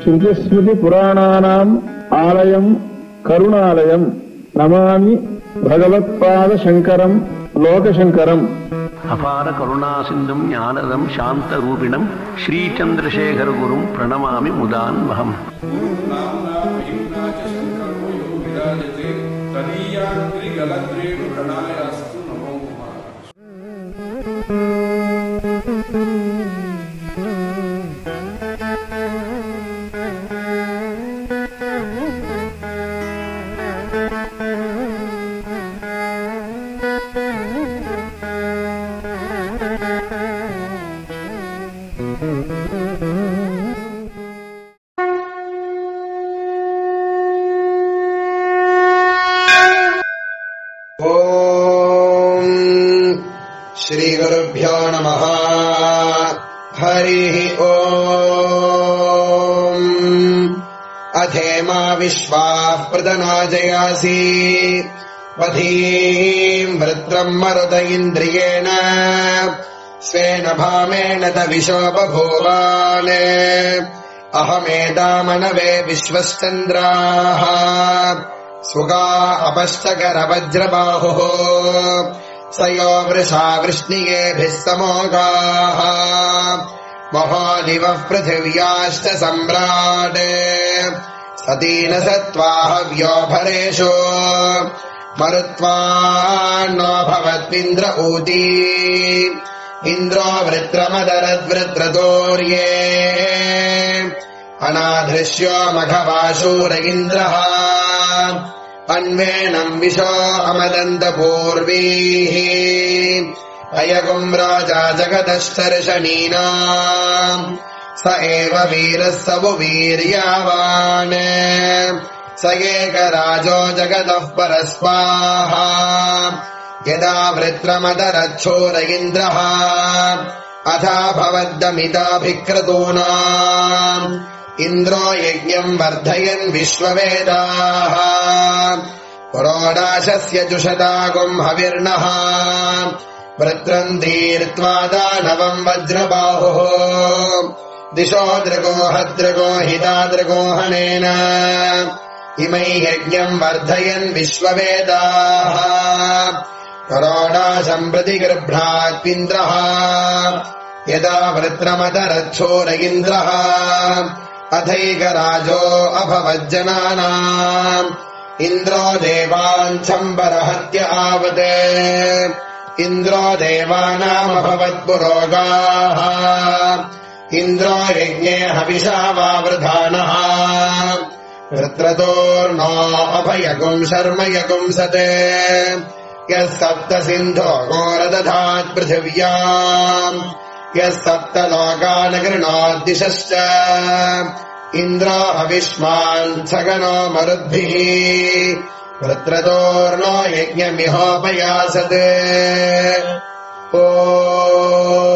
ಶ್ರುತಿಸ್ಮೃತಿ ಪುರಾಣಾನಾಂ ಆಲಯಂ ಕರುಣಾಲಯಂ ನಮಾಮಿ ಭಗವತ್ಪಾದ ಶಂಕರಂ ಲೋಕಶಂಕರಂ. ಅಪಾರ ಕರುಣಾ ಸಿಂಧುಂ ಜ್ಞಾನದಂ ಶಾಂತರೂಪಿಣಂ ಶ್ರೀಚಂದ್ರಶೇಖರ ಗುರುಂ ಪ್ರಣಮಾಮಿ ಮುದಾನ್ವಹಂ. ಶ್ರೀಗುರುಭ್ಯೋ ನಮಃ. ಹರಿಃ ಓಂ. ಅಧೇಮಾ ವಿಶ್ವಾಃ ಪ್ರದನಾಜಯಾಸಿ ವಧೀಂ ವೃತ್ರಂ ಮರುತ ಇಂದ್ರಿಯೇಣ ಸ್ವೇನ ಭಾಮೇಣ ತವಿಶೋ ಬಭೂವಾನ್. ಅಹಮೇತಾಮನವೇ ವಿಶ್ವಶ್ಚಂದ್ರಾಃ ಸುಗಾ ಅಪಶ್ಚಕರ ವಜ್ರಬಾಹುಃ. ಸಯೋ ವೃಷಾ ವೃಷ್ಣಿಯೇಭಿಃ ಸಮೋಗಾಃ ಮಹಾದಿವಃ ಪೃಥಿವ್ಯಾಶ್ಚ ಸಮ್ರಾಟ್. ಸತೀನ ಸತ್ವಾ ಹವ್ಯೋ ಭರೇಷು ಮರುತ್ವಾನ್ನೋ ಭವತ್ವಿಂದ್ರ ಊತಿ. ಇಂದ್ರೋ ವೃತ್ರಮದರದ್ವೃತ್ರತೋರ್ಯೇ ಅನಾಧೃಶ್ಯೋ ಮಘವಾಶೂರ ಇಂದ್ರಃ. ಅನ್ವೇಣಂ ವಿಶೋ ಅಮದಂತಪೂರ್ವೀಃ. ಅಯಗುಂ ರಾಜಾ ಜಗದಶ್ಚರ್ಷಣೀನಾಂ ಸ ಏವ ವೀರಃ ಸ ವೀರ್ಯಾವಾನ್. ಸ ಏಕರಾಜೋ ಜಗದಃ ಪರಸ್ವಾಹ. ಯದಾ ವೃತ್ರಮದರಚ್ಛೂರ ಇಂದ್ರಃ ಅಥಾ ಭವದ್ದಮಿತಾಭಿಕ್ರತೂನಾಂ. ಇಂದ್ರೋ ಯಜ್ಞಂ ವರ್ಧಯನ್ ವಿಶ್ವವೇದಾಃ. ಪುರೋಡಾಶಸ್ಯ ಜುಷತಾಗುಂ ಹವಿರ್ನಃ. ವೃತ್ರಂ ದೀರ್ತ್ವಾ ದಾನವಂ ವಜ್ರಬಾಹುಃ. ದಿಶೋ ದೃಗೋ ಹದೃಗೋ ಹಿತಾದೃಗೋ ಹನೇನ. ಇಮೈ ಯಜ್ಞಂ ವರ್ಧಯನ್ ವಿಶ್ವವೇದಾಃ. ಪುರೋಡಾಶಂ ಪ್ರತಿ ಗೃಭ್ರಾತ್ವಿಂದ್ರಃ. ಯದಾ ವೃತ್ರಮದರಚ್ಛೂರ ಇಂದ್ರಃ ಅಥೈಕರಾಜೋ ಅಭವಜ್ಜನಾನಾಂ. ಇಂದ್ರೋ ದೇವಾನ್ ಸಂಬರಹತ್ಯ ಆವತ್. ಇಂದ್ರೋ ದೇವಾನಾಮಭವತ್ ಪುರೋಗಾಃ. ಇಂದ್ರೋ ಯಜ್ಞೇ ಹವಿಷಾ ವಾವೃಧಾನಃ. ವೃತ್ರತೋರ್ನೋ ಅಭಯಗುಂ ಶರ್ಮ ಯಗುಂಸತೆ. ಯಃ ಸಪ್ತ ಸಿಂಧೋ ಗೋರದಧಾತ್ ಪೃಥಿವ್ಯಾಂ. ಯಃ ಸಪ್ತ ಲೋಕಾನ್ ಗೃಣೋದ್ದಿಶಶ್ಚ. ಇಂದ್ರೋ ಹವಿಷ್ಮಾನ್ ಸಗನೋ ಮರುದ್ಭಿಃ. ವೃತ್ರತೋರ್ನೋ ಯಜ್ಞಮಿಹೋಪಯಾಸತ್. ಓಂ